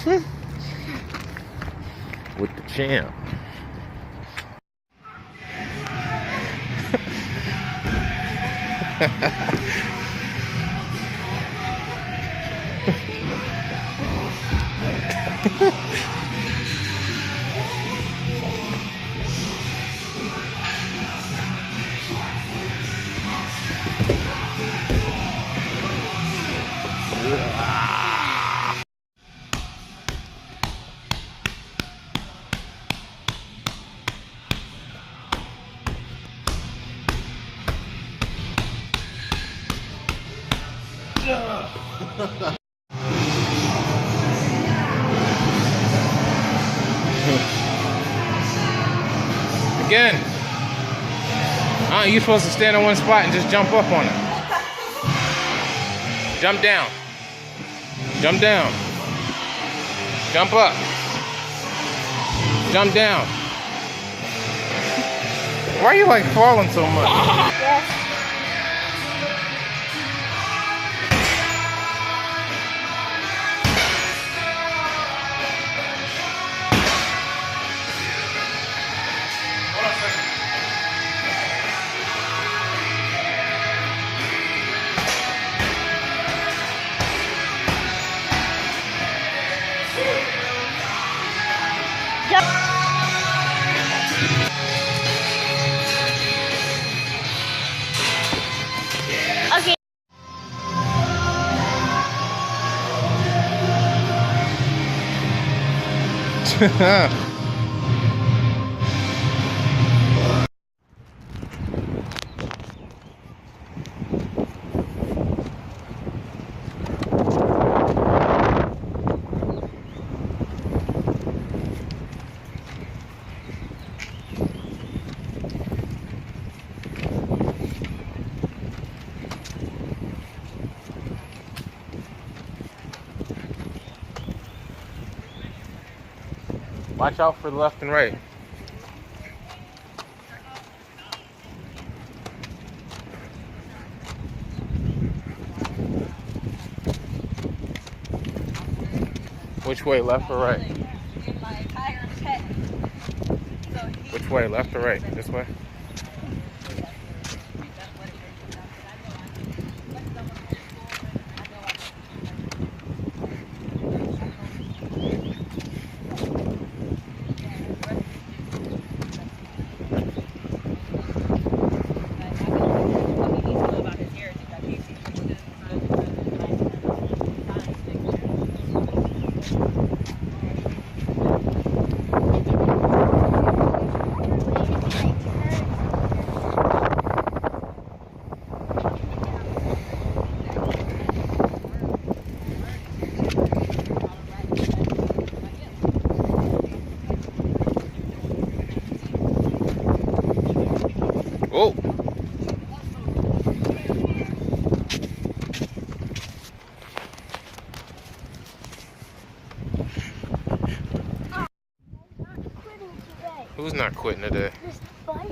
With the champ. Again. You're supposed to stand in one spot and just jump up on it. Jump down. Jump down. Jump up. Jump down. Why are you like falling so much? Yes. Okay. Watch out for the left and right. Which way, left or right? Which way, left or right? This way? Oh! Who's not quitting today? This bike.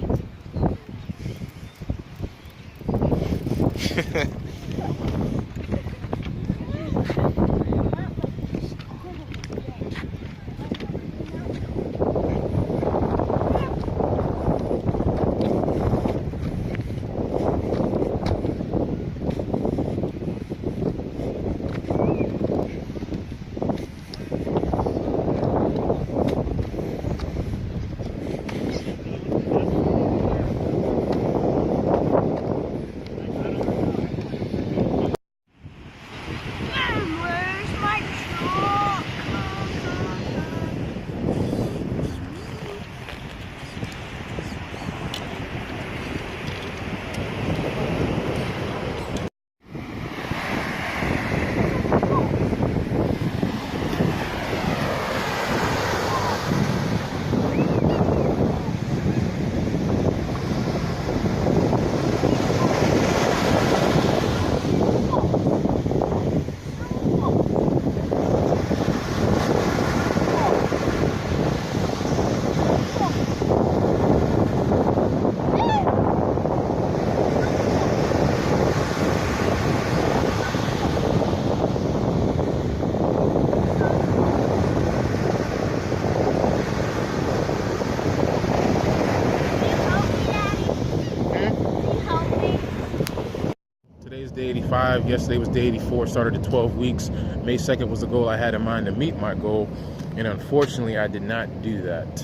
day 85. Yesterday was day 84. Started at 12 weeks. May 2nd was the goal I had in mind to meet my goal. And unfortunately, I did not do that.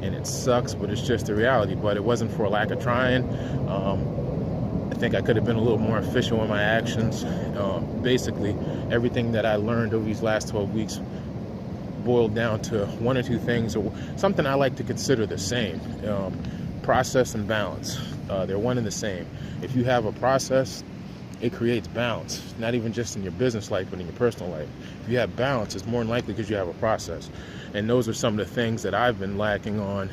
And it sucks, but it's just the reality. But it wasn't for a lack of trying. I think I could have been a little more efficient with my actions. Basically, everything that I learned over these last 12 weeks boiled down to one or two things, or something I like to consider the same. Process and balance. They're one and the same. If you have a process, it creates balance, not even just in your business life, but in your personal life. If you have balance, it's more than likely because you have a process. And those are some of the things that I've been lacking on.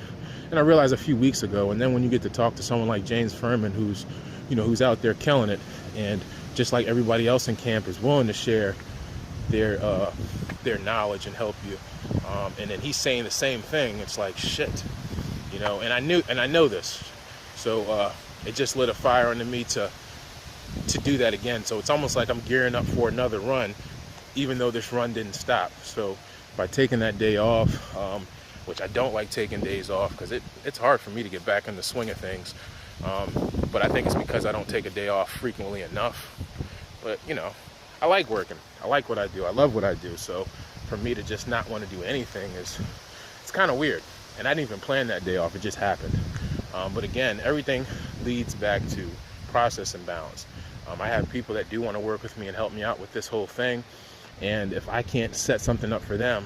And I realized a few weeks ago, and then when you get to talk to someone like James Furman, who's out there killing it, and just like everybody else in camp is willing to share their knowledge and help you, and then he's saying the same thing, it's like shit, and I know this, so it just lit a fire under me to do that again. So it's almost like I'm gearing up for another run, even though this run didn't stop. So by taking that day off, which I don't like taking days off because it's hard for me to get back in the swing of things, but I think it's because I don't take a day off frequently enough. But I like working. I like what I do. I love what I do. So for me to just not want to do anything it's kind of weird. And I didn't even plan that day off. It just happened. But again, everything leads back to process and balance. I have people that do want to work with me and help me out with this whole thing. And if I can't set something up for them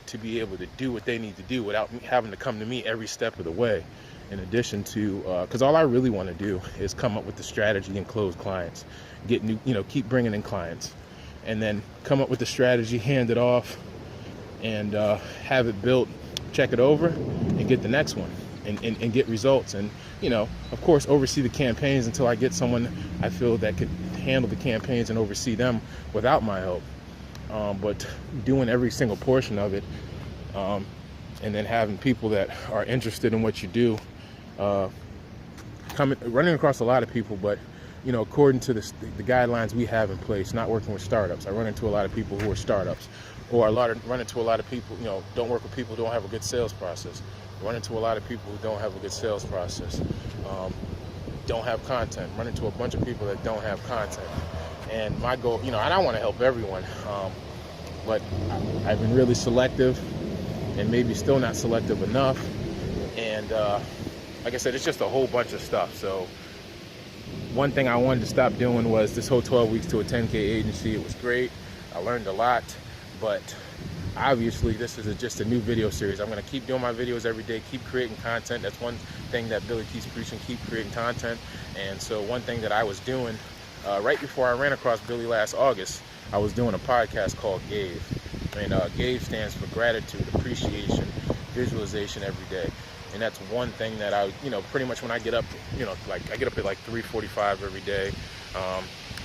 to be able to do what they need to do without having to come to me every step of the way, in addition to, because all I really want to do is come up with the strategy and close clients, get new, keep bringing in clients, and then come up with the strategy, hand it off, and have it built, check it over, and get the next one, and get results. And, of course, oversee the campaigns until I get someone I feel that could handle the campaigns and oversee them without my help. But doing every single portion of it, and then having people that are interested in what you do, running across a lot of people, but according to the guidelines we have in place, not working with startups. I run into a lot of people who are startups, or run into a lot of people, don't work with people who don't have a good sales process. Run into a lot of people who don't have a good sales process, don't have content. Run into a bunch of people that don't have content. And my goal, and I want to help everyone, but I've been really selective, and maybe still not selective enough. And like I said, it's just a whole bunch of stuff. So one thing I wanted to stop doing was this whole 12 weeks to a 10K agency. It was great. I learned a lot, but obviously this is just a new video series. I'm going to keep doing my videos every day, keep creating content. That's one thing that Billy keeps preaching, keep creating content. And so one thing that I was doing right before I ran across Billy last August, I was doing a podcast called GAVE. And GAVE stands for gratitude, appreciation, visualization every day. And that's one thing that I, pretty much when I get up, I get up at like 3:45 every day.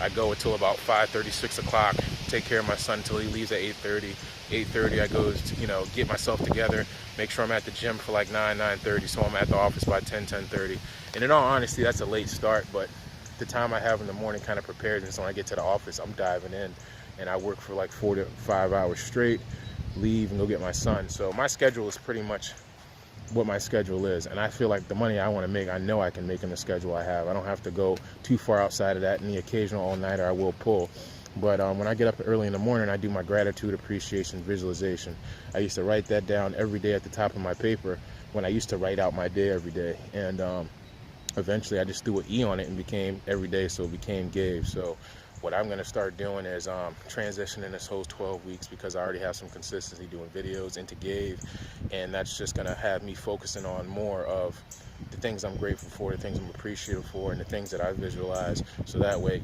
I go until about 5:30, 6 o'clock, take care of my son until he leaves at 8:30. 8:30 I go to, get myself together, make sure I'm at the gym for like 9:30, so I'm at the office by 10:30. And in all honesty, that's a late start, but the time I have in the morning kind of prepares, and so when I get to the office, I'm diving in, and I work for like 4 to 5 hours straight, leave and go get my son. So my schedule is pretty much what my schedule is, and I feel like the money I want to make, I know I can make in the schedule I have. I don't have to go too far outside of that. And the occasional all-nighter I will pull, but when I get up early in the morning, I do my gratitude, appreciation, visualization. I used to write that down every day at the top of my paper when I used to write out my day every day, and eventually I just threw an E on it and became every day, so it became GAVE. So what I'm going to start doing is transitioning this whole 12 weeks, because I already have some consistency doing videos, into GAVE, and that's just going to have me focusing on more of the things I'm grateful for, the things I'm appreciative for, and the things that I visualize. So that way,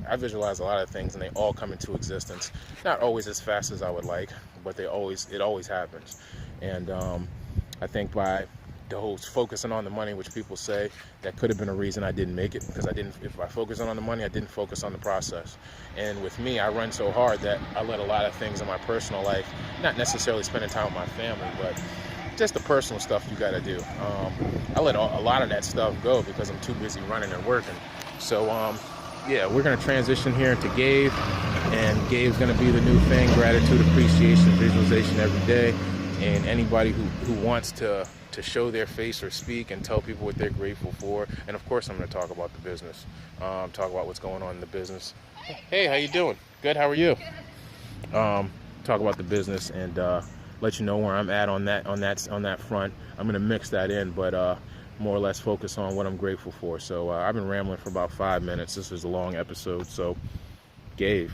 I visualize a lot of things and they all come into existence. Not always as fast as I would like, but it always happens. And I think by the whole focusing on the money, which people say that could have been a reason I didn't make it, because if I focus on the money, I didn't focus on the process. And with me, I run so hard that I let a lot of things in my personal life, not necessarily spending time with my family, but just the personal stuff you got to do. I let a lot of that stuff go because I'm too busy running and working. So yeah, we're going to transition here into GAVE, and GAVE's going to be the new thing: gratitude, appreciation, visualization every day. And anybody who wants to to show their face or speak and tell people what they're grateful for. And of course, I'm going to talk about the business, talk about what's going on in the business. Hey, how you doing? Good. How are you? Talk about the business and let you know where I'm at on that front. I'm going to mix that in, but more or less focus on what I'm grateful for. So I've been rambling for about 5 minutes. This is a long episode, so Gabe.